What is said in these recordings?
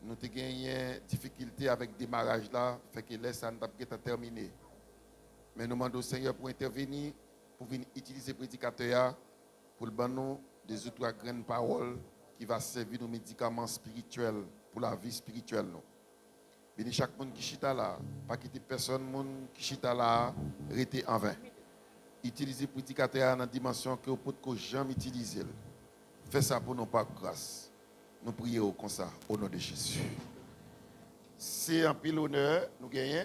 Nous avons gagné difficulté avec le démarrage là, fait que là, ça n'a pas terminé. Mais nous demandons au Seigneur pour intervenir, pour venir utiliser le prédicateur pour le nous des autres grandes paroles qui va servir nos médicaments spirituels pour la vie spirituelle. Béni chaque monde qui chita là, pas quitter personne monde qui chita là, rester en vain. Utilisez le prédicateur dans la dimension que vous pouvez jamais utiliser. Faites ça pour nous par grâce. Nous prions comme ça, au nom de Jésus. C'est un pile honneur, nous gagnons.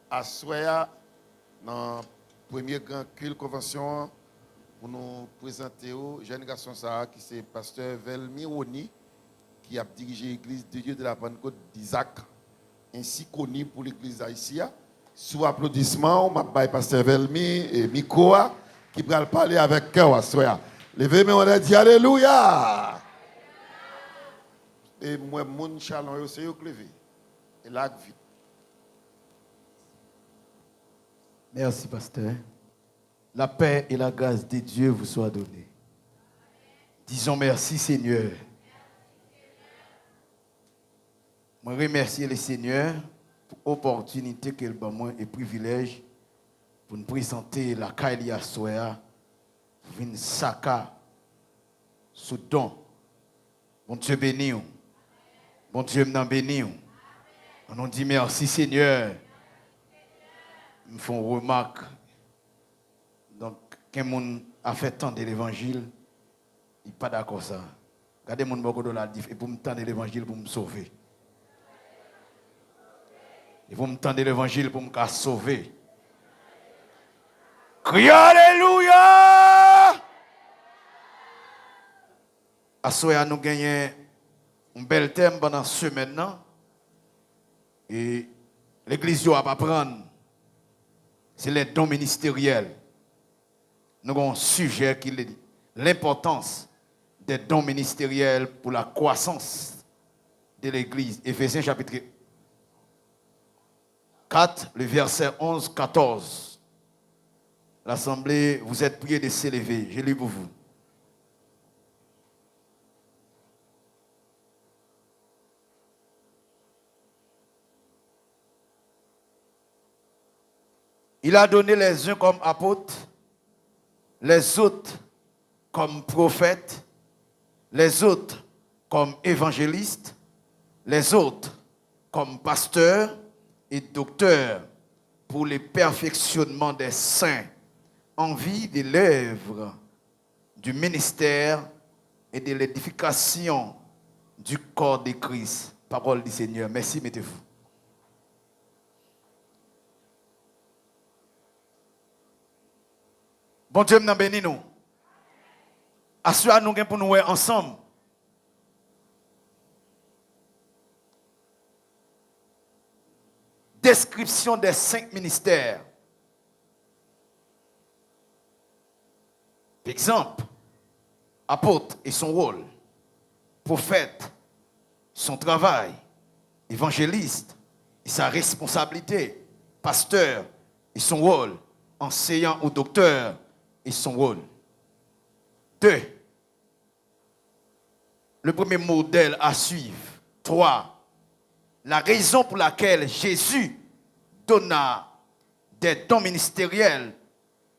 À Soya, dans la première grande culte convention, pour nous présenter au jeune garçon ça, qui c'est pasteur Velmi Oni, qui a dirigé l'église de Dieu de la Pentecôte d'Isaac, ainsi connu pour l'église haïtienne. Sous applaudissements, on m'a pasteur Velmi et Mikoa, qui va parler avec cœur à Soya. Levez-moi, on a dit Alléluia! Et moi, mon chalon, c'est eux qui levez. Et là, vite. Merci, pasteur. La paix et la grâce de Dieu vous soient données. Disons merci, Seigneur. Je remercie le Seigneur pour l'opportunité qu'il m'a donné et privilège pour nous présenter la Kailia Soya, pour une saka, sous don. Bon Dieu béni. Bon Dieu m'en béni. On dit merci, Seigneur. Ils me font remarque. Donc, quand quelqu'un a fait tant de l'évangile, il n'est pas d'accord ça. Regardez mon beaucoup de la diff et pour me tendre l'évangile pour me sauver. Et pour me tendre l'évangile pour me sauver. Criez Alléluia! À Soya, nous gagnons un bel thème pendant ce semaine. Et l'église va apprendre. C'est les dons ministériels. Nous avons un sujet qui est l'importance des dons ministériels pour la croissance de l'église. Éphésiens chapitre 4, le verset 11-14. L'assemblée, vous êtes priés de s'élever. Je lis pour vous. Il a donné les uns comme apôtres, les autres comme prophètes, les autres comme évangélistes, les autres comme pasteurs et docteurs pour le perfectionnement des saints en vue de l'œuvre du ministère et de l'édification du corps de Christ. Parole du Seigneur. Merci, mettez-vous. Bon Dieu nous bénit nous. Assure-nous pour nous ensemble. Description des 5 ministères. Par exemple, apôtre et son rôle, prophète, son travail, évangéliste et sa responsabilité, pasteur et son rôle, enseignant ou docteur et son rôle. 2. Le premier modèle à suivre. 3. La raison pour laquelle Jésus donna des dons ministériels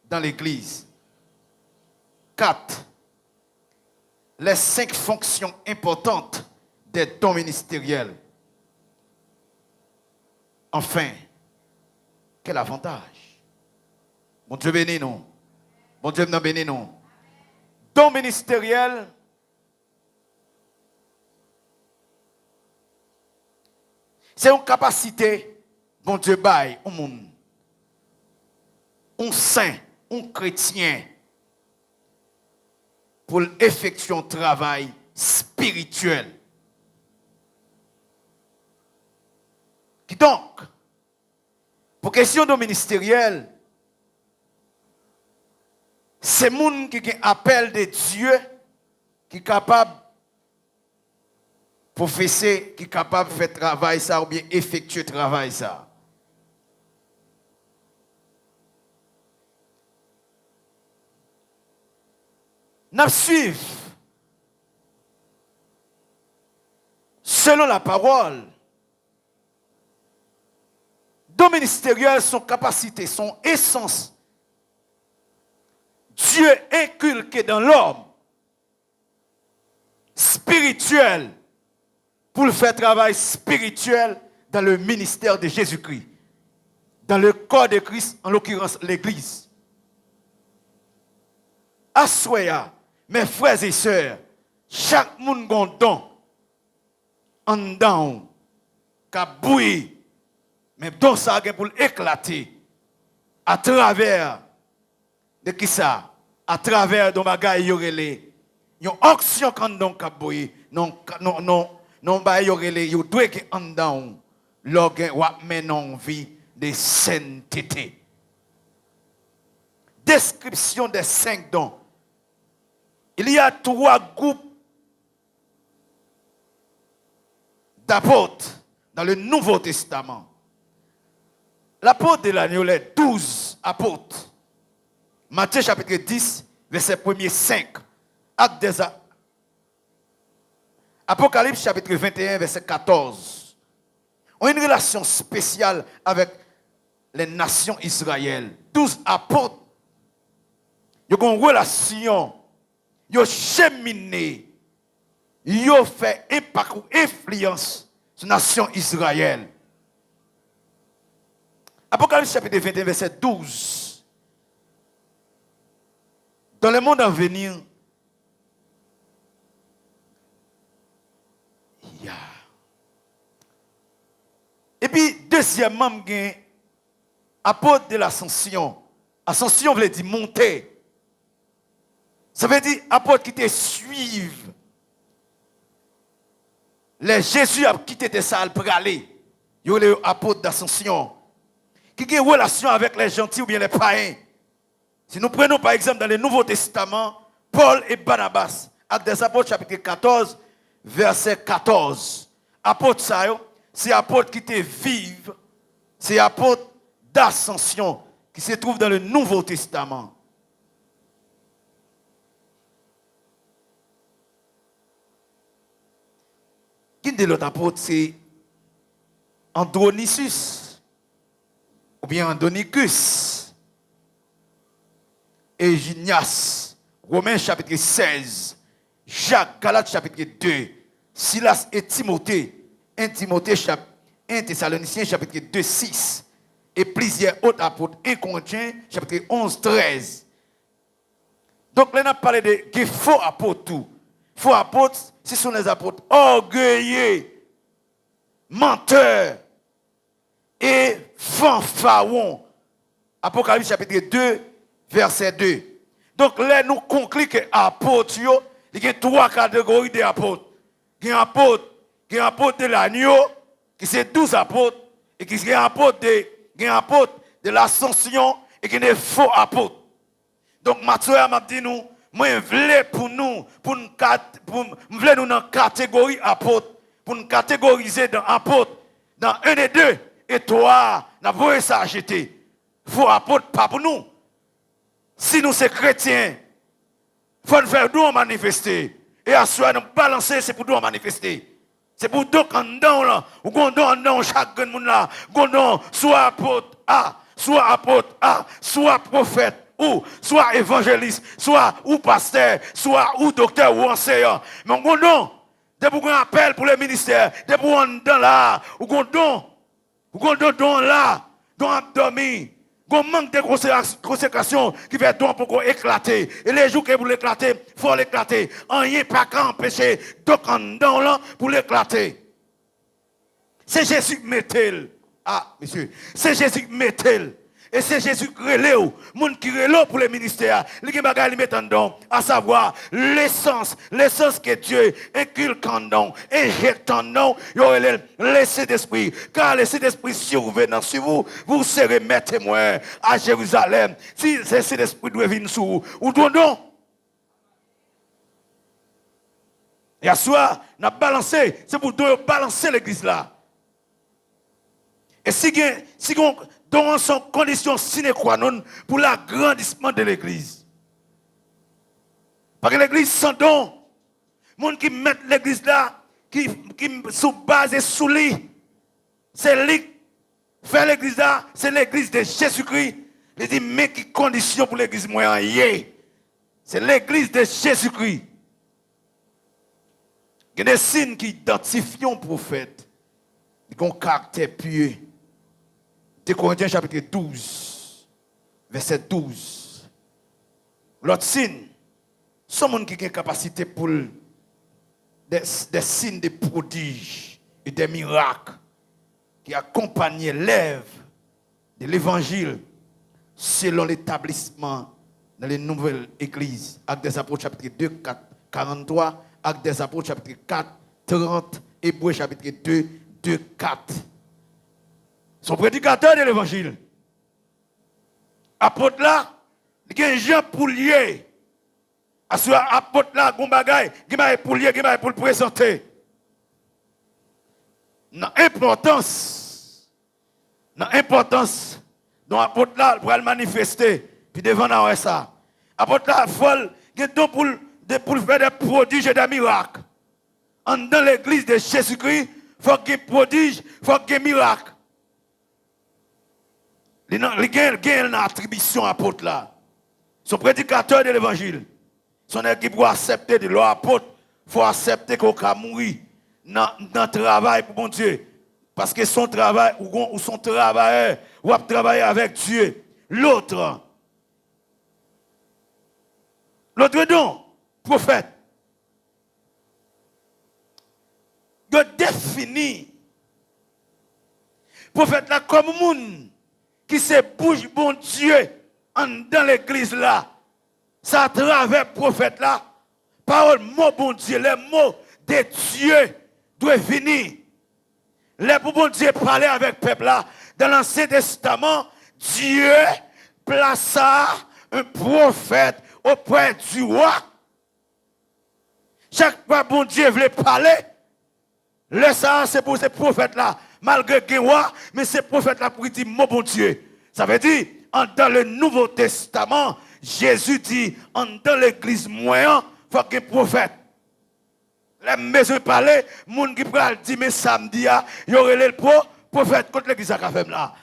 dans l'Église. 4. Les 5 fonctions importantes des dons ministériels. Enfin, quel avantage? Bon Dieu béni nous. Bon Dieu nous béni nous. Dons ministériels. C'est une capacité, bon Dieu bail au monde. Un saint, un chrétien, pour effectuer un travail spirituel. Qui donc, pour question de ministériel, c'est monde qui a un appel de Dieu, qui est capable professer, qui est capable de faire travail ça ou bien effectuer travail ça. Nous suivons selon la parole, don ministériel, son capacité, son essence, Dieu inculqué dans l'homme, spirituel, pour le faire travail spirituel dans le ministère de Jésus-Christ, dans le corps de Christ, en l'occurrence l'Église. Assoya, mes frères et sœurs, chaque monde a un don en dedans, qui a bouilli, mais don ça a pour éclater à travers de qui ça? À travers de bagaille yorele. Yon action quand don ka bouilli, non ba yorele, yo doit que en dedans, l'organ wa menon vie de sainteté. Description des 5 dons. Il y a 3 groupes d'apôtres dans le Nouveau Testament. L'apôtre de l'agneau, les 12 apôtres. Matthieu chapitre 10, verset 1er 5. Actes des Apocalypse chapitre 21, verset 14. Ont une relation spéciale avec les nations Israël. 12 apôtres. Ils ont une relation. Ils ont cheminé. Ils ont fait impact ou influence sur la nation Israël. Apocalypse chapitre 21, verset 12. Dans le monde à venir, il y a. Et puis, deuxièmement, il y a apôtre de l'ascension. Ascension veut dire monter. Ça veut dire apôtre qui te suivent. Les Jésus a quitté des salles pour aller. Il y a les apôtres d'ascension. Qui ont une relation avec les gentils ou bien les païens. Si nous prenons par exemple dans le Nouveau Testament, Paul et Barnabas, Actes des Apôtres chapitre 14, verset 14. Apôtres ça, c'est apôtres qui te vivent, c'est apôtres d'ascension qui se trouvent dans le Nouveau Testament. Qui de l'autre apôtre, c'est Andronicus, ou bien Andronicus, Eugenias, Romains chapitre 16, Jacques, Galates chapitre 2, Silas et Timothée, 1 Thessaloniciens chapitre 2, 6, et plusieurs autres apôtres, 1 Corinthiens chapitre 11, 13. Donc là, on a parlé de faux apôtres tout. Faux apôtres, ce sont les apôtres orgueilleux, menteurs et fanfarons. Apocalypse chapitre 2, verset 2. Donc là, nous concluons que les apôtres, il y a 3 catégories d'apôtres. Il y a un apôtre de l'agneau, qui c'est 12 apôtres, et qui est un apôtre de l'ascension, et qui est des faux apôtres. Donc, Mathieu m'a dit nous, moi, je voulais pour nous dans la catégorie apôtre, pour nous catégoriser dans apôtre, dans 1 et 2, et toi, nous avons ça acheter. Faux apôtre, pas pour nous. Si nous sommes chrétiens, il faut nous faire nous manifester. Et à soi, nous balancer, c'est pour nous manifester. C'est pour nous qu'on donne là, ou qu'on donne chaque monde là, qu'on donne soit apôtre A, soit prophète, ou soit évangéliste, soit ou pasteur, soit ou docteur ou enseignant. Mais on donne, dès qu'on appelle pour le ministère, dès qu'on donne là, ou qu'on donne là, dans l'abdomen. On manque de consécration qui fait don pour qu'on éclater. Et les jours que vous l'éclater, il faut l'éclater. Rien pas qu'à empêcher donc en dedans là pour l'éclater. C'est Jésus qui met-il. Ah, monsieur. C'est Jésus qui met-il. Et c'est Jésus qui relève. Monde qui relève pour le ministère. Les gens qui mettent en dedans, à savoir l'essence que Dieu inculque en dedans, injecte en dedans, l'essai d'esprit. Car l'essai d'esprit survenant sur vous, vous serez mes témoins à Jérusalem. Si l'essai d'esprit doit venir sur vous, ou non. Et à soi, on a balancé, c'est pour balancer l'église là. Et si on dans son condition sine qua non pour l'agrandissement de l'église. Parce que l'église sans don, les gens qui mettent l'église là, qui sont basés sous lui. C'est lui qui fait l'église là, c'est l'église de Jésus-Christ. Il dit, mais qui condition pour l'église moyenne? C'est l'église de Jésus-Christ. Il y a des signes qui identifient un prophète. Ils ont un caractère pieux. 2 Corinthiens chapitre 12, verset 12. L'autre signe, c'est un monde qui a une capacité pour des signes de prodiges et des miracles qui accompagnent l'œuvre de l'évangile selon l'établissement dans les nouvelles églises. Actes des Apôtres chapitre 2, 43, Actes des Apôtres chapitre 4, 30, Hébreux chapitre 2, 2, 4. Son prédicateur de l'évangile. Apôtre là, il y a un Jean pour lier. Apôtre là, il y a un pour lier, il y a pour le présenter. Dans l'importance, dont apôtre là, pour le manifester, puis devant nous, ça. Apôtre là, il y a pour faire des prodiges et des miracles. Dans l'église de Jésus-Christ, il faut qu'il y ait prodiges, il faut qu'il y ait miracles. Il y a une attribution apôtre là. Son prédicateur de l'évangile. Son équipe pour accepter de l'apôtre, il faut accepter qu'on va mourir dans le travail pour mon Dieu. Parce que son travail, ou son travailleur, ou à travailler avec Dieu. L'autre don, prophète. De définir prophète là comme monde qui se bouge bon Dieu dans l'église là. Ça à travers prophète là, parole mot bon Dieu, les mots de Dieu doivent venir. Les bon Dieu parler avec le peuple là, dans l'Ancien Testament, Dieu plaça un prophète auprès du roi. Chaque fois bon Dieu voulait parler, le ça c'est pour ces prophètes là, malgré le roi, mais ces prophètes là pour dire mon bon Dieu. Ça veut dire, dans le Nouveau Testament, Jésus dit, dans l'église moyenne, il faut qu'il y ait un prophète. Les maisons parler, les gens qui parlent dit, mais samedi, il y aurait le prophète contre l'église à Kafem là.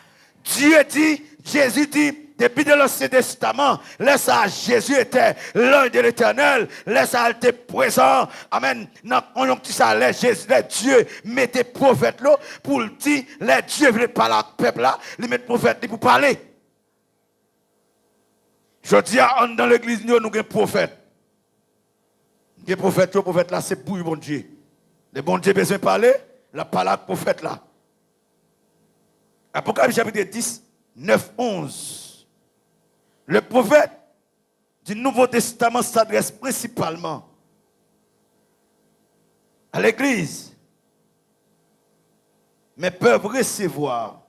Dieu dit, Jésus dit, depuis l'Ancien Testament, laisse à Jésus était l'un de l'Éternel, laisse à être présent. Amen. On a dit ça, Jésus, les Dieu mettait prophète là pour le dire, les Dieu voulait parler à peuple là, il met prophète pour parler. Je dis dans l'église, nous avons un prophète. Le prophète là, c'est pour le bon Dieu. Le bon Dieu besoin de parler, la parole prophète là. Apocalypse chapitre 10, 9, 11. Le prophète du Nouveau Testament s'adresse principalement à l'église, mais peuvent recevoir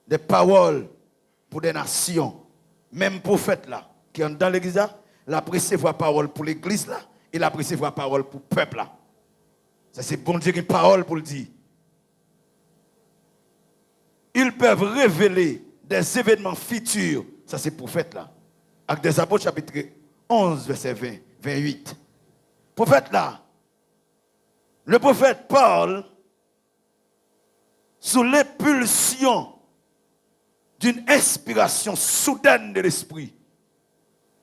des paroles pour des nations. Même prophète là, qui est dans l'église là, il a recevoir parole pour l'église là, il a recevoir parole pour le peuple là. Ça c'est bon Dieu qui a une parole pour le dire. Ils peuvent révéler des événements futurs. Ça c'est prophète là. Actes des Apôtres chapitre 11 verset 20, 28. Prophète là. Le prophète parle sous l'impulsion d'une inspiration soudaine de l'esprit.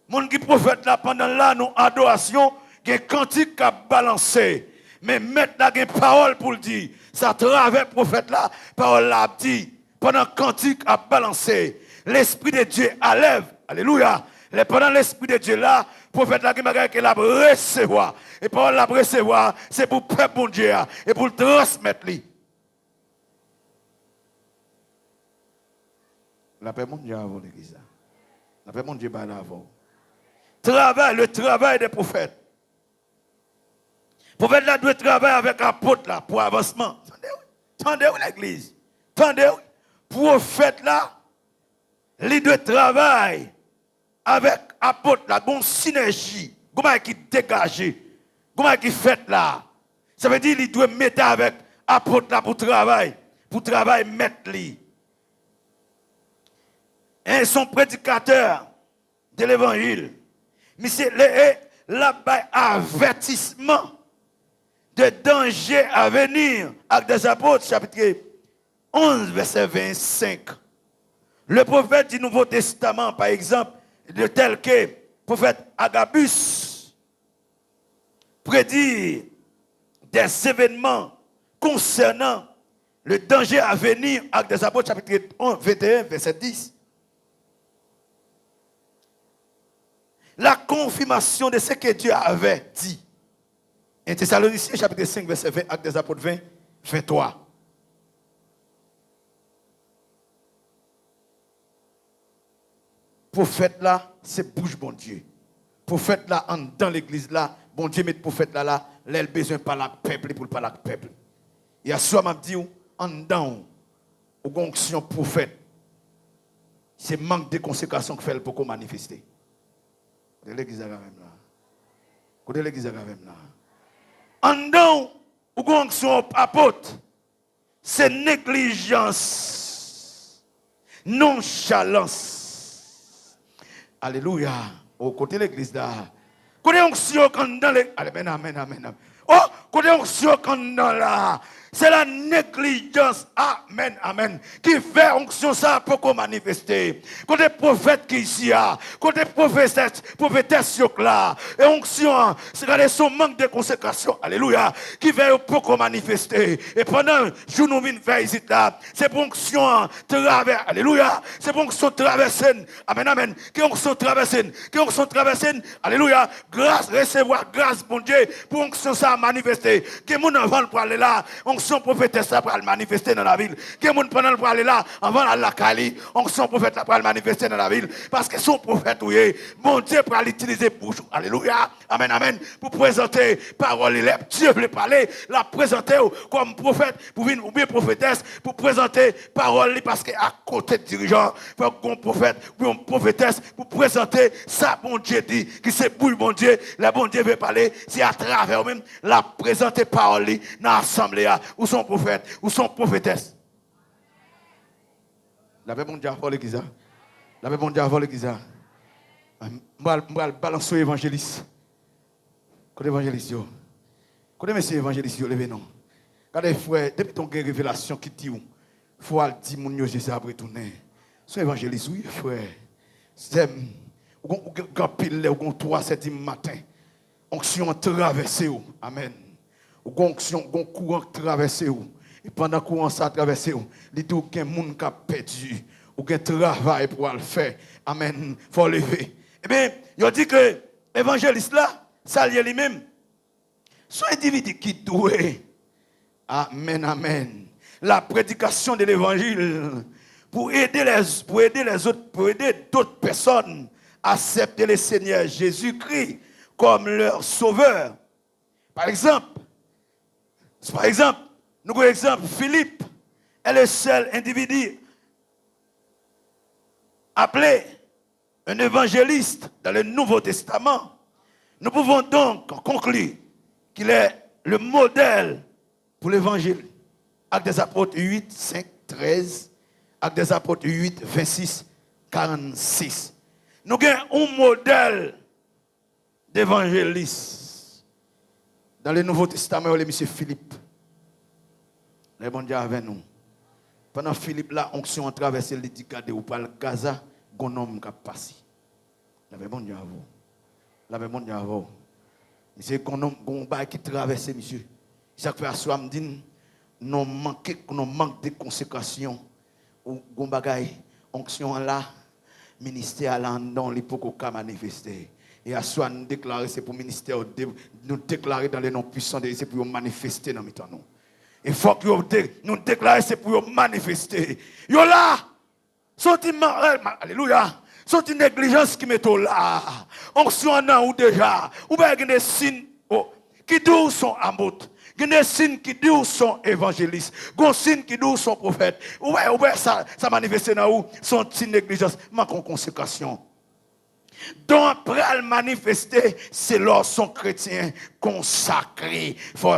Mon qui prophète là pendant là nous adoration, il y a un cantique à balancer. Mais maintenant il y a une parole pour le dire. Ça travers prophète là, parole là dit pendant cantique à balancer. L'esprit de Dieu enlève. Alléluia. Pendant l'esprit de Dieu là, prophète là qui l'a recevoir. Et parole l'a recevoir, c'est pour le peuple bon Dieu et pour le transmettre lui. La paix mon Dieu avant l'église. La paix mon Dieu par avant. Le travail des prophètes. Le prophète là doit travailler avec apôtre là pour avancement. Tendez-vous l'église. Tendez-vous. Prophète là, il doit travailler avec apôtre là, une synergie. Comment qui dégage. Comment qui fait là. Ça veut dire qu'il doit mettre avec apôtre là pour travailler mettre lui. Et son prédicateur de l'évangile. Mais c'est l'avertissement de dangers à venir. Actes des Apôtres, chapitre 11, verset 25. Le prophète du Nouveau Testament, par exemple, de tel que le prophète Agabus prédit des événements concernant le danger à venir. Actes des Apôtres, chapitre 21, verset 10. La confirmation de ce que Dieu avait dit. 1 Thessaloniciens, chapitre 5, verset 20, Actes des Apôtres 20, 23. Prophète là, c'est bouche bon Dieu. Prophète là, dans l'église là, bon Dieu met prophète là, l'aile besoin par la peuple pour parler avec peuple. Il y a soit m'a dit en dedans ou onction prophète. C'est manque de consécration que fait pour manifester. Côté l'église même là. Côté l'église même là. En dedans ou onction apôtre, c'est négligence, nonchalance. Alléluia. Au côté de l'église là. Côté onction quand dans les amen amen amen. Oh, côté onction quand dans là. C'est la négligence, amen, amen, qui fait onction ça pour qu'on manifester. Côté prophète qui ici a, côté prophétesse là, et onction, c'est son manque de consécration, alléluia, qui fait pour qu'on manifester. Et pendant que nous venons faire ici là, c'est pour onction traverser, alléluia, c'est pour onction traverser, amen, amen, qui onction traverser, alléluia, grâce, recevoir grâce, mon Dieu, pour onction ça manifester. Que mon enfant pour aller là, onction prophétesse pour le manifester dans la ville. Que mon pendant pour aller là avant la Kali, onction prophète pour le manifester dans la ville parce que son prophète oui, mon Dieu pour l'utiliser pour alléluia. Amen amen pour présenter parole Dieu veut parler, la présenter comme prophète pour venir ou bien prophétesse pour présenter parole parce que à côté de dirigeant, pour un prophète ou une prophétesse pour présenter ça bon Dieu dit qui c'est pour bon Dieu, le bon Dieu veut parler, c'est à travers même la présenter parole dans l'assemblée ou son prophète ou son prophétesse. La paix bon Dieu avant l'église. La paix bon Dieu avant l'église. Moi balancer évangéliste. Côté évangéliste yo. Côté monsieur évangéliste yo levez non. Regardez frère, depuis ton révélation qui dit faut dire mon yo Jésus après tourner. Son évangéliste oui frère. C'est grand pile ou 3-7 matin. Onction traversée. Amen. Ou onction courant traversé et pendant courant ça traversé il dit aucun monde qui a perdu aucun travail pour le faire amen faut lever et bien il dit que évangéliste là ça lié lui-même son individu qui doué amen amen la prédication de l'évangile pour aider les autres pour aider d'autres personnes à accepter le Seigneur Jésus-Christ comme leur sauveur. Par exemple, nous avons l'exemple, Philippe est le seul individu appelé un évangéliste dans le Nouveau Testament. Nous pouvons donc conclure qu'il est le modèle pour l'évangile. Actes des Apôtres 8, 5, 13, Actes des Apôtres 8, 26, 46. Nous avons un modèle d'évangéliste. Dans le Nouveau Testament, il y a M. Philippe. Le bon Dieu avec nous. Pendant Philippe, là, onction a traversé le Dicadé ou par le Gaza, un homme qui a passé. Le bon Dieu avec vous. Le bon Dieu avec vous. Monsieur, un homme qui traverse, monsieur. Ça fait à soi, me dit, nous manque de consécration. Ou un bagay, onction là, ministère là, dans l'époque où manifester. Et à soi, nous déclarer, c'est pour le ministère, nous déclarer dans les noms puissants, c'est pour manifester dans le nous. Il faut que nous déclarer, c'est pour manifester. Yo là, alléluia, sont une négligence qui met là. On soit là ou déjà, ou bien il y a des signes qui disent sont amout. Il y a des signes qui disent sont évangélistes. Il y a des signes qui disent sont prophètes. Ou bien ça manifeste dans où sont une négligence, manque en consécration. Donc, après le manifester, c'est leur son chrétien consacré. Faut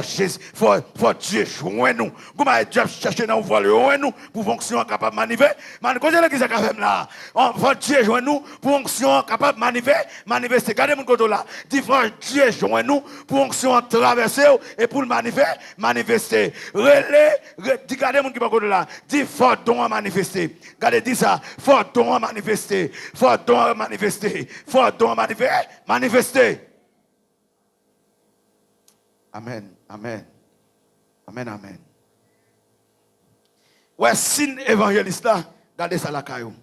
Dieu joindre nous. Comment Dieu chercher dans voir le nous pour fonction capable manifester. Quand l'église capable là, faut Dieu joindre nous pour fonction capable manifester. Regardez mon côté là. Dit faut Dieu joindre nous pour fonction traverser et pour le manifester. Regardez mon qui côté là. Dit faut don manifester. Regardez dit ça, faut don manifester. Faut don manifester. Faut don manifester. Amen, amen, amen, amen. Ouais, si évangéliste là, regardez ça la caillou.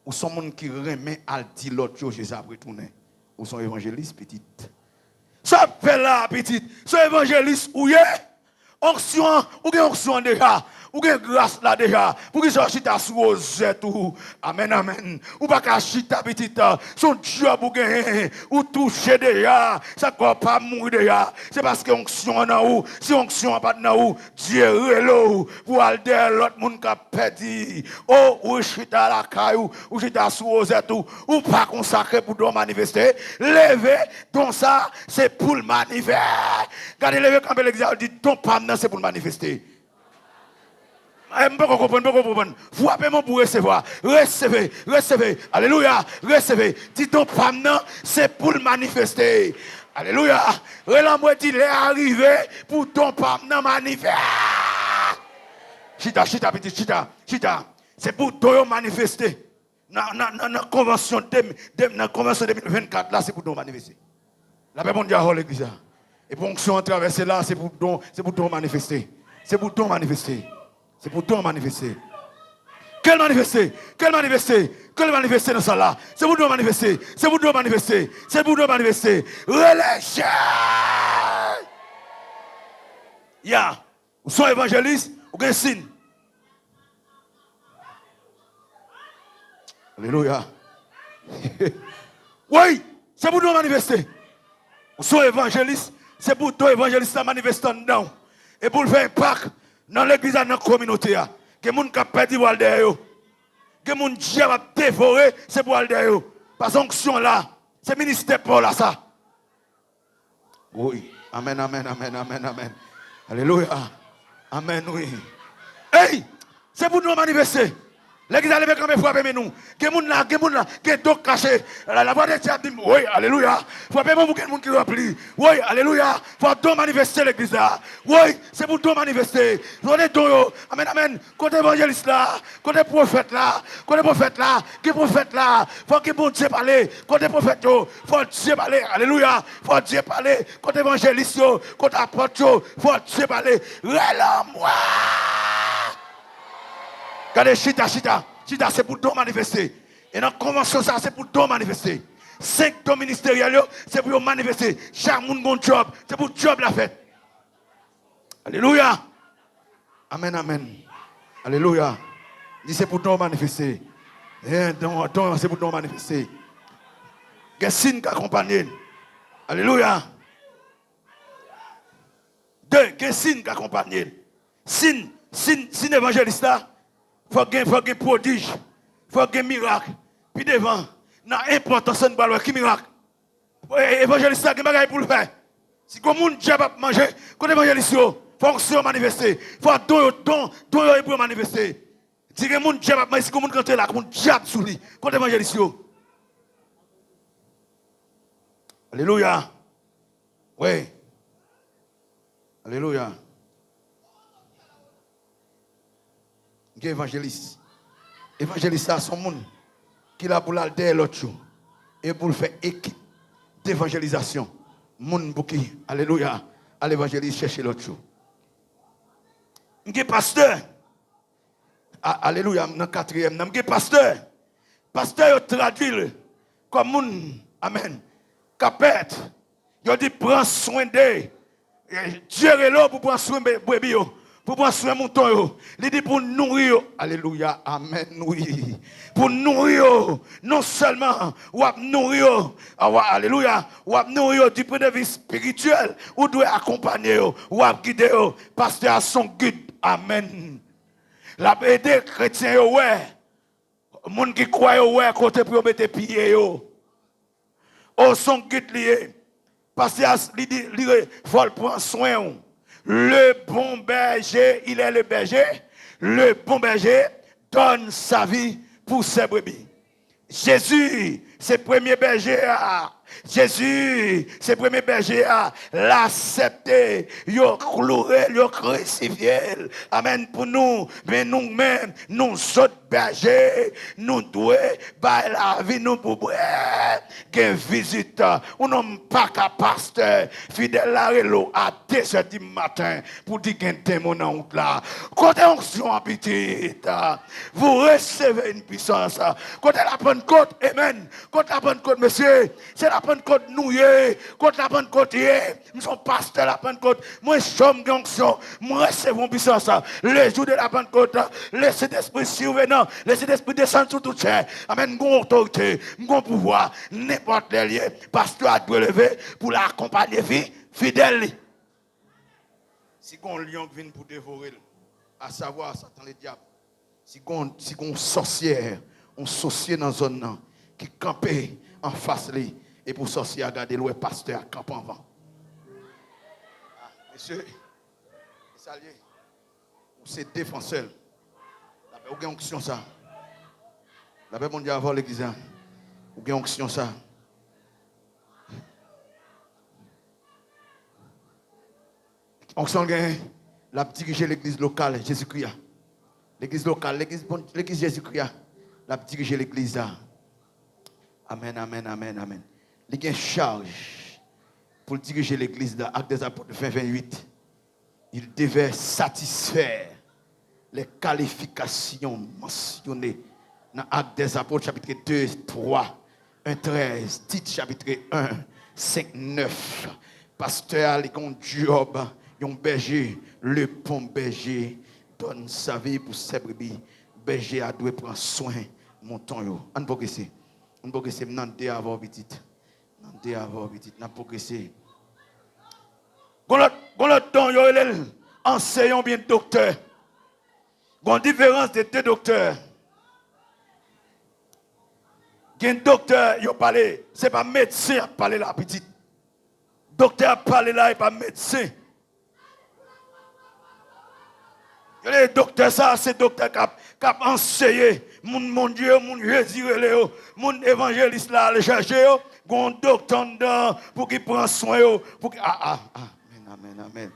Ou sont gens qui remet à dire l'autre chose, Jésus a retourné. Ou sont évangélistes petites. Ça fait là, petite. Ce évangéliste, où est onction, ou bien onction déjà. Ou bien grâce là déjà. Pour que ça chita sous aux tout. Amen, amen. Ou pas qu'à chita petite. Son job ou gagner. Ou toucher déjà. Ça ne pas mourir déjà. C'est parce que onction en ou. Si onction pas dans ou. Dieu relo. Pour aller l'autre monde qui a perdu. Oh, ou chita la caillou. Ou chita sous aux tout. Ou pas consacré pour nous manifester. Lever. Donc ça, c'est pour le manifester. Regardez, lever quand l'exemple dit ton pas c'est pour le manifester. Je ne peux pas comprendre. Frappez-moi pour recevoir. Recevez. Alléluia. Recevez. Dis donc, c'est pour le manifester. Alléluia. Relan-moi dit, il est arrivé pour ton pamnan manifester. Chita, petit, chita. C'est pour toi manifester. Dans la convention 2024, là, c'est pour toi manifester. La paix mondiale à l'église. Et pour qu'on traverse là, c'est pour toi manifester. C'est pour toi manifester. C'est pour toi manifester. Quel manifester dans ça là? C'est pour toi manifester. Relâchez. Ya. Vous soyez évangéliste, ou bien signe. Alléluia. Oui, c'est pour toi manifester. Vous soyez évangéliste, c'est pour toi évangéliste à manifester dedans. Et pour le faire impact dans l'église, dans la communauté, que les gens qui ont perdu le derrière, que les gens qui ont dévoré, c'est pour le derrière. Parce que l'onction là, c'est ministère pour là ça. Oui. Amen. Alléluia. Amen, oui. Hey, c'est pour nous manifester. L'église a levé quand même frapper nous. Que moun là, que donc caché. La voix de Dieu dit oui, alléluia. Frappez-moi pour que moun qui remplit. Oui, alléluia. Faut donc manifester l'église là. Oui, c'est pour donc manifester. Donnez donc amen. Côté évangéliste là, côté prophète là, que prophète là, faut que bon Dieu parler. Côté prophète faut Dieu parler. Alléluia. Faut Dieu parler. Côté évangéliste côté apôtre faut Dieu parler. Relâche-moi. Regardez, chita, c'est pour toi manifester. Et dans la convention, ça, c'est pour toi manifester. 5 dons ministériels, c'est pour manifester. Chaque monde bon job, c'est pour job la fête. Alléluia. Amen. Alléluia. Dis, c'est pour toi manifester. C'est pour toi manifester. Il y a un signe qui accompagne. Alléluia. 2, il y a un signe qui accompagne. Signe évangéliste là. Il faut qu'il y ait prodige, il faut qu'il y ait miracle. Puis devant, dans l'importance de la qui miracle. Évangéliste, il y a des choses pour le faire. Si le monde a manger, quand l'évangéliste, il faut fonction manifester. Il faut don pour manifester. Si le monde a manger, si le monde est là, le monde a sous lui. Quand l'évangéliste. Alléluia. Oui. Alléluia. Évangéliste. Évangéliste, c'est son monde qui a pour l'alter l'autre et pour faire équipe d'évangélisation. Monde pour qui, alléluia, à l'évangéliste chercher l'autre chose. Pasteur, alléluia, dans le 4e, pasteur. Pasteur, traduit comme monde, amen, capet, il dit prends soin d'eux. Dieu est là pour prendre soin de bébé. Pour prendre soin de mouton, il dit pour nourrir. Alléluia, amen, oui. Pour nourrir, non seulement, ou nourrir, alléluia, ou nourrir du point de vue spirituel, ou doit accompagner, ou guider, pasteur à son guide, amen. La BD chrétien, ouais, les gens qui croient, ouais, côté pour mettre pieds, oh, son guide lié. parce qu'il faut prendre soin. Le bon berger, il est le berger. Le bon berger donne sa vie pour ses brebis. Jésus, c'est premier berger. Jésus, c'est premier berger à l'accepter, yo cloué, yo crucifié. Amen pour nous, mais nous-mêmes, nous autres bergers, nous devons par la vie nous pour qu'un visiteur, on n'a pas qu'un pasteur fidèle à 2h du matin pour dire qu'un témoin dans là. Côté onction en petite, vous recevez une puissance. Côté la Pentecôte, amen. Côté la Pentecôte, monsieur, c'est la Pentecôte nouée. Côté la Pentecôte, nous sommes pasteurs la Pentecôte. Moi, je suis onction. Moi, recevons une puissance. Le jour de la Pentecôte, laissez l'esprit survenant, laissez l'esprit descendre sur toute chair. Amen. Mon autorité, mon pouvoir, n'importe quel lieu, pasteur doit lever pour l'accompagner fidèle. Si on lion vient pour dévorer, à savoir Satan le diable, si on sorcière, on sorcier dans une zone qui campait en face lui et pour sorcier à garder le pasteur camp en vent. Monsieur, c'est défenseur. La paix, vous avez onction ça. La paix, mon Dieu, avant l'église, vous avez onction ça. Onction gagne, la diriger l'église locale, Jésus-Christ. L'église locale, l'église Jésus-Christ, la diriger l'église. Amen, amen, amen, amen. Il y a une charge pour diriger l'église dans Actes des Apôtres 20-28. Il devait satisfaire les qualifications mentionnées dans Actes des Apôtres chapitre 2, 3, 1, 13, Tite chapitre 1, 5, 9. Pasteur, il y a un job, il y a un berger, le bon berger donne sa vie pour ses brebis. Berger a dû prendre soin de mon temps. On peut progresser. On peut progresser. On peut avoir petite. On peut avoir petite. On peut progresser. Quand le temps, il est enseignant bien docteur. Il y a une différence de deux docteurs. Il y a un docteur, il parle, ce n'est pas médecin qui parle la petite. Docteur parle là, il n'est pas médecin. Le docteur, ça, c'est docteur qui a enseigné. Mon Dieu, mon Jésus, mon évangéliste là, le chercher, un docteur dedans pour qu'il prenne soin. Amen, amen.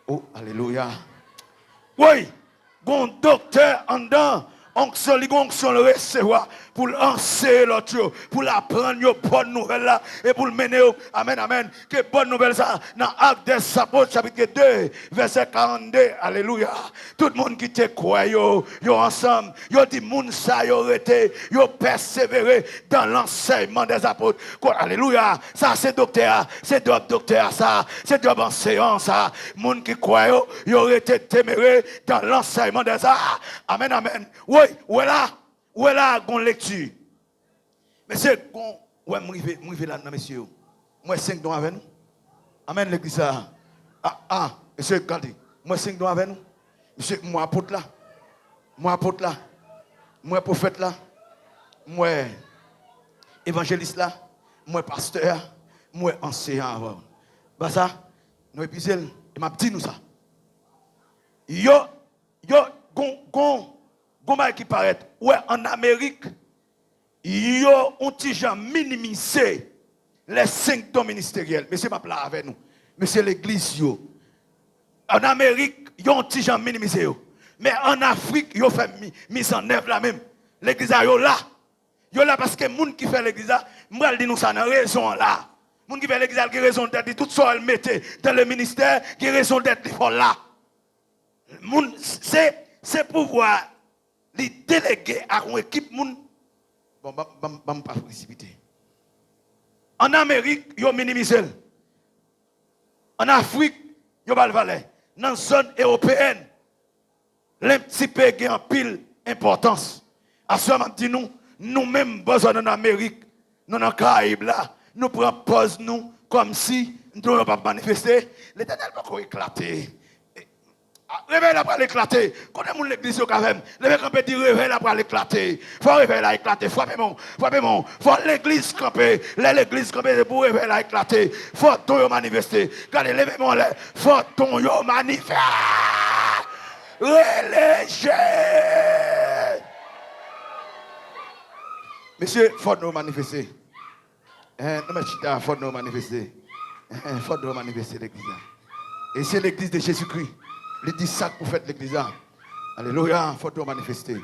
Oh, alléluia. Oui, un docteur en dedans, onction le recevoir pour l'enseigner l'autre, pour l'apprendre une bonne nouvelle là, et pour le mener. Amen, amen. Que bonne nouvelle ça, dans Actes des Apôtres, chapitre 2, verset 42. Alléluia. Tout le monde qui te croit, yo ensemble, yo dit, moun sa yo rete, yo persévéré dans l'enseignement des apôtres. Alléluia. Ça, c'est docteur, c'est docteur, ça, c'est enseignant, ça. Moun qui croit, yo rete téméré dans l'enseignement des apôtres. Amen, amen. Oui, où est là, gon lecture. Mais c'est gon, ouais, moi là, monsieur. Moi 5 dons avec nous. Amen, l'église. Monsieur, regardez. Moi 5 dons avec nous. Monsieur, moi apôtre là. Moi apôtre là. Moi prophète là. Moi évangéliste là. Moi pasteur. Moi enseignant. Bah ça, nous épisons, il m'a dit nous ça. Yo, gon qui paraît, ouais, en Amérique, ils ont déjà minimisé les 5 dons ministériels. Mais c'est pas là avec nous. Mais c'est l'église. En Amérique, ils ont déjà minimisé. Mais en Afrique, ils ont fait mise en œuvre là même. L'église est là. Ils sont là parce que les gens qui font l'église, moi, je dis nous ça, dans raison là. Les gens qui font l'église, qui ont raison d'être, tout ça, ils mettent dans le ministère, qui ont raison d'être, ils font là. C'est pouvoir les déléguer à une équipe. Bon, pas précipiter. En Amérique, ils ont minimisé. En Afrique, ils ont pas le valet. Dans la zone européenne, les petits pays ont pile importance. À ce moment, nous-mêmes, besoin en Amérique, nous dans les Caraïbes là, nous prenons pause nous comme si nous ne pouvons pas manifester. L'Éternel va éclater. Réveil là pour l'éclater. Quand on l'église au quand même, le camper dit réveil là pour l'éclater. Faut réveil là éclater. Frappez-moi. Faut l'église camper. L'église camper c'est pour réveil là éclater. Faut ton yo manifester. Regardez l'événement là. Faut ton yo manifester. Relégé. Monsieur, faut nous manifester. Non mais chita, faut nous manifester. Faut nous manifester l'église. Et c'est l'église de Jésus-Christ. Il dit ça pour faire l'église. Alléluia, il faut tout manifester.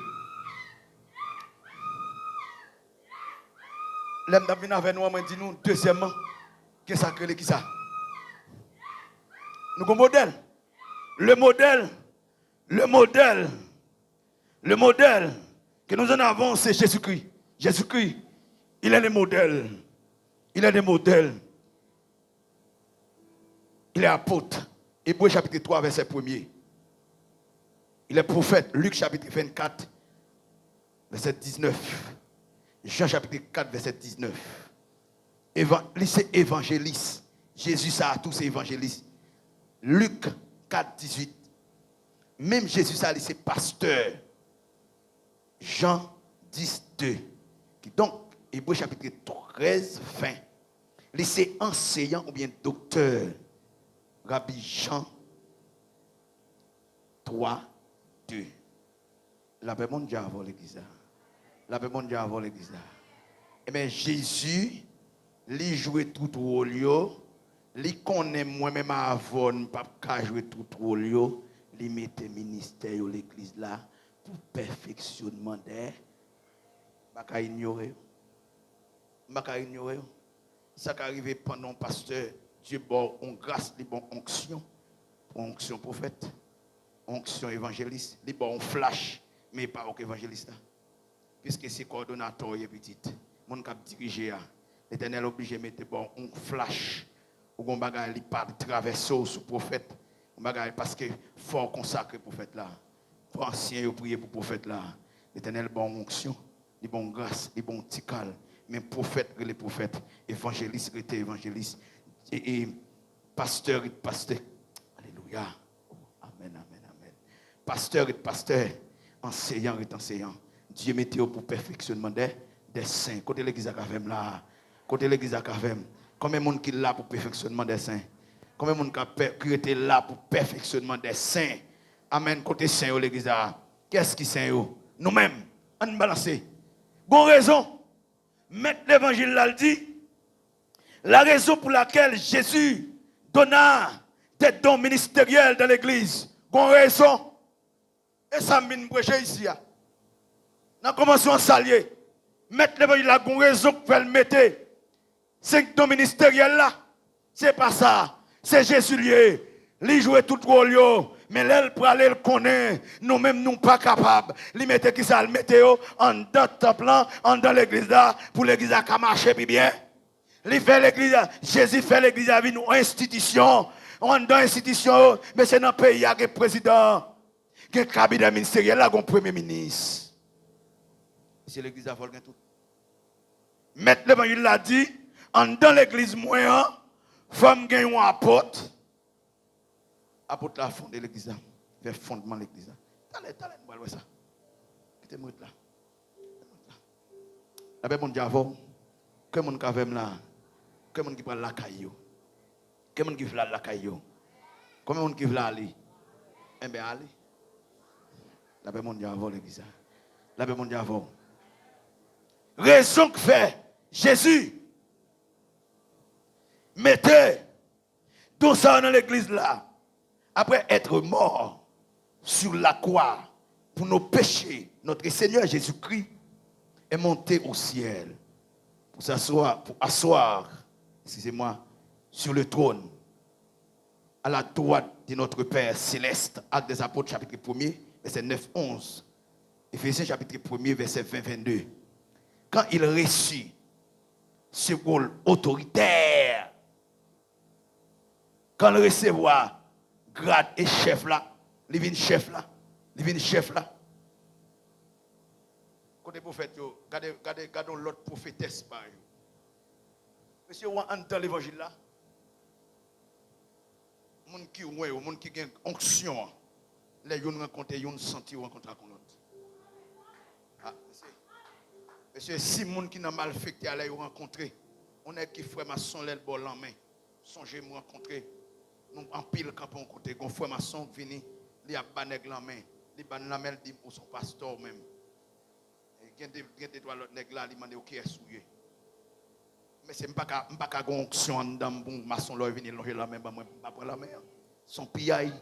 L'homme d'Avina avec nous, on dit nous, deuxièmement, qu'est-ce que l'église a? Nous avons un modèle. Le modèle que nous en avons, c'est Jésus-Christ. Jésus-Christ, il est le modèle. Il est le modèle. Il est apôtre. Hébreux chapitre 3, verset 1er. Il est prophète. Luc chapitre 24, verset 19. Jean chapitre 4, verset 19. C'est évangéliste. Jésus, ça a tous ces évangélistes. Luc 4, 18. Même Jésus, ça a c'est pasteur. Jean 10, 2. Donc, Hébreux chapitre 13, 20. C'est enseignant ou bien docteur. Rabbi Jean 3, 2. La paix mondiale avant l'église. La paix mondiale avant l'église. Eh bien, Jésus, il jouait tout rôle, il connaît moi-même avant, pas jouer tout rôle, il mettait ministère de l'église là pour perfectionnement des. Pas ignorer. Pas ignorer. Ça qui arrive pendant pasteur. Dieu bon on grâce, les bon onction, onction prophète, onction évangéliste, les bon flash, mais pas aucun évangéliste. Puisque c'est coordonnateur et petit, mon cap dirigé, l'Éternel obligé de mettre bon on flash, ou bon bagage li pas traverser sous prophète, bagage parce que fort consacré prophète là, pour ancien yo prier pour prophète là, l'Éternel bon onction, les bon grâce, les bon tical, mais prophète les prophètes, évangéliste était évangéliste. Et pasteur et pasteur. Alléluia. Oh, amen, amen, amen. Pasteur et pasteur. Enseignant et enseignant. Dieu mettez pour perfectionnement des saints. Côté l'église à Kavem là. Côté l'église à Kavem. Combien de monde qui est là pour perfectionnement des saints? Combien de monde qui est là pour perfectionnement des saints? Amen. Côté saint au l'église à. Qu'est-ce qui saint? Nous-mêmes. On balance. Bon raison. Mettre l'évangile là, le dit. La raison pour laquelle Jésus donna des dons ministériels dans l'église, bonne raison. Et ça m'a prêché ici. Nous commençons à s'allier. Mettre l'évangile là, bonne raison pour le mettre. 5 dons ministériels là, c'est pas ça. C'est Jésus lié. Il jouait tout rôle, mais l'aile pour aller le connaître, nous-mêmes nous pas capables. Il mettait qui ça, le mettait en dans temple là, en dans l'église là, pour l'église à marcher puis bien. Il fait l'église, Jésus fait l'église avec une institution. On dans institution, mais c'est dans le pays, il y a un président, un cabinet ministériel, un premier ministre. C'est l'église à vol tout. Mettre l'évangile l'a dit, en dans l'église moyen, femme gagne un apôtre. Apôtre la fondé l'église, fait fondement l'église. Allez, nous allons voir ça. Quittez-moi là. La paix mon diable, que mon cavem là. Comment qui parle la caillou? Comment qui veut la caillou? Comment qui veut aller? Eh bien, allez. La paix mondiale avant l'église. La paix mondiale avant. Raison que fait Jésus. Mettez tout ça dans l'église là. Après être mort sur la croix pour nos péchés, notre Seigneur Jésus-Christ est monté au ciel pour s'asseoir, pour asseoir, excusez-moi, sur le trône, à la droite de notre Père céleste. Actes des Apôtres, chapitre 1er, verset 9-11. Éphésiens, chapitre 1er, verset 20-22. Quand il reçut ce rôle autoritaire, quand il recevra grade et chef là, il vient chef là, Côté prophète, regardons l'autre prophétesse par exemple. Monsieur, on entend l'évangile là. Moun qui a onction. Les gens rencontrent, ils sentent rencontrer avec l'autre. Ah, monsieur, si les gens qui n'ont mal fait, ils rencontrer, on est qui frère maçon, l'aile bol en main. Songez me rencontrer. Nous en pile quand on côté, gon frère maçon vini, il a banèg en main, il ban la main dit pour son pasteur même. Il y a des trois l'autre nèg là, il m'a dit OK est souillé. Mais c'est pas ka gon onction dedans bon maçon là venir longer la main, moi pas prendre la main. Son piaille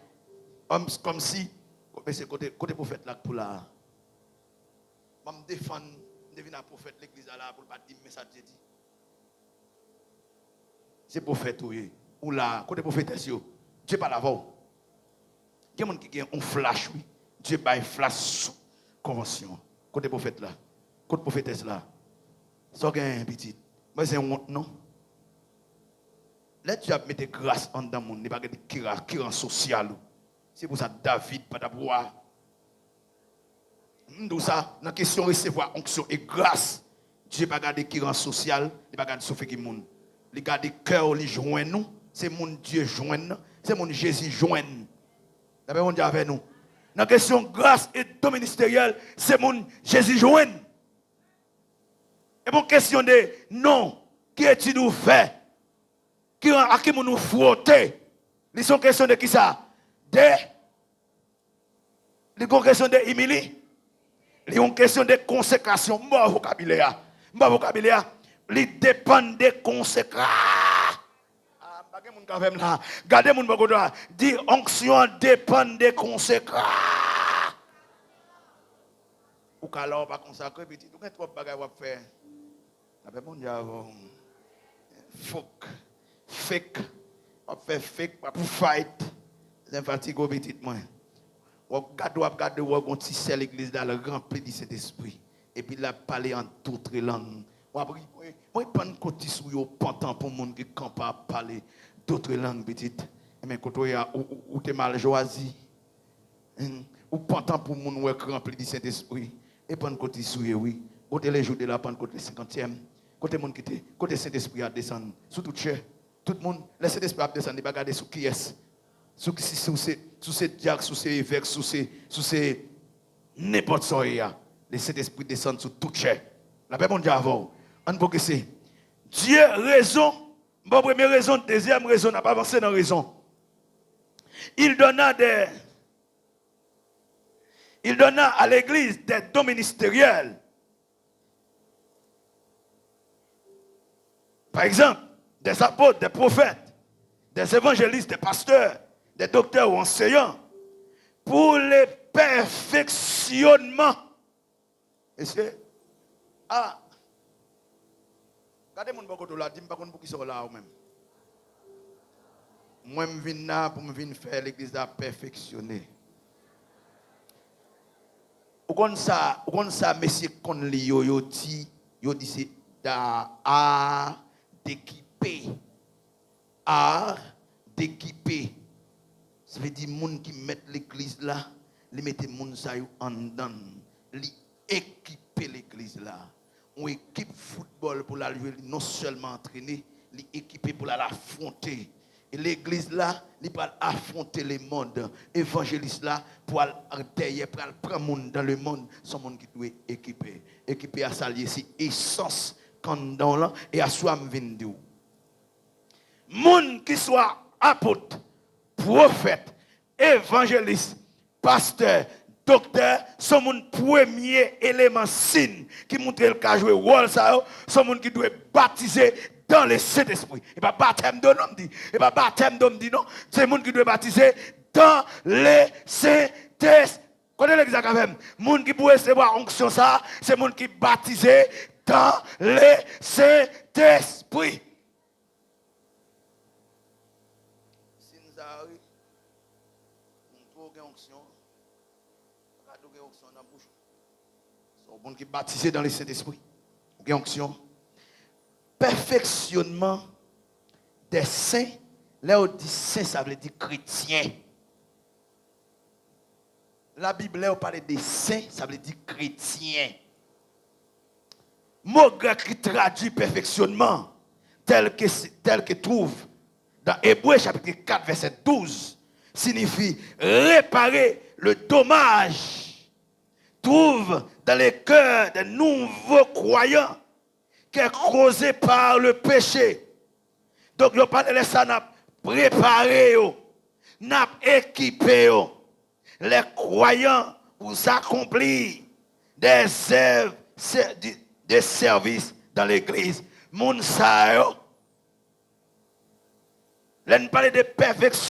comme si c'est côté prophète là pour là. Je me défendre, je viens à prophète l'église là pour pas dire message Dieu dit. C'est prophète ou là côté prophétesse yo. Dieu pas l'avant. Il y a des gens qui ont un flash oui. Dieu pas un flash convention. Côté prophète là, côté prophétesse là. Ça gagne petit. Moi c'est honte non. Là tu as mettre grâce en dans monde, n'est pas qui rend social. C'est pour ça David pas d'abord. Nous ça dans question recevoir onction et grâce. Dieu pas garder qui rend social, il pas garder souffrir qui monde. Il garder cœur li joint nous, c'est mon Dieu joint, c'est mon Jésus joint. D'après on dit avec nous. Dans question grâce et don ministériel, c'est mon Jésus joint. Et pour question de non, qui est-il nous fait? Qui à qui nous frotter? Ils sont question de qui ça? Ils sont question de humilité. Ils sont question de consécration. Mon vocabulaire. Ils dépendent de consécration. Gardez mon bagage là. Dit onction dépend de consécration. Ou alors pas consacrer petit. Tout trop bagage à faire. Avec mon diable. Fake. On fait fake pour fight. C'est fatigue au petit moi. On regarde on petit seul l'église là rempli de cet esprit et puis là parler en toute langue. Moi prends côté sur yo pantant pour monde qui camp pas parler d'autres langues petites. Mais quand ou t'es mal choisi. Ou pantant pour monde rempli de cet esprit et prendre côté sur oui. Côté les jours de la Pentecôte le 50e. Côté monde qui était côté Saint-Esprit a descendre sous toute chair. Tout le monde le Saint-Esprit a descendre, il va regarder sur qui est. Sous ces diacres, sous ces évêques, sous ces n'importe quoi. Le Saint-Esprit descend sur toute chair. La paix mondiale avant. On peut que c'est Dieu raison. Bon, première raison, deuxième raison, n'a pas avancé dans la raison. Il donna à l'église des dons ministériels. Par exemple, des apôtres, des prophètes, des évangélistes, des pasteurs, des docteurs ou enseignants, pour le perfectionnement. Et c'est regardez mon beaucoup de là, dis-moi pas pour qui sont là ou même. Moi je viens là pour me faire l'église à perfectionner. Ou comme ça monsieur kon li yo dit c'est art d'équiper. Ça veut dire moun qui met l'église là, li mette moun sa yo en dedans, li équiper l'église là. On équipe football pour la jouer, non seulement entraîner, li équiper pour l'affronter. Et l'église là, il va affronter le monde. Évangéliste là, pour derrière, pour prendre monde dans le monde, son monde qui doit équiper. Équiper à s'allier, c'est essence quand dans là et à soi m'vindou. Monde qui soit apôtre, prophète, évangéliste, pasteur, docteur, son monde premier élément signe qui montre le cas jouer rôle ça, son monde qui doit baptiser dans le Saint-Esprit. Et pas baptême de nom dit. Et pas baptême d'homme dit non. C'est le monde qui doit baptiser dans le Saint-Esprit. Connaissez l'église quand même. Monde qui peut recevoir onction ça, c'est le monde qui baptisé dans le Saint-Esprit. Si nous arrivons, on trouve onction. On trouve onction dans la bouche. C'est le monde qui baptisé dans le Saint-Esprit. Onction. Perfectionnement des saints. Là où dit saint, ça veut dire chrétien. La Bible, là où parle des saints, ça veut dire chrétien. Mot grec qui traduit perfectionnement, tel que trouve dans Hébreux chapitre 4, verset 12, signifie réparer, le dommage trouve dans les cœurs des nouveaux croyants qui est causé par le péché. Donc, il pas de ça, n'a préparé, n'a équipé les croyants pour accomplir des services dans l'église. Moun sa yo, l'on parle de perfection.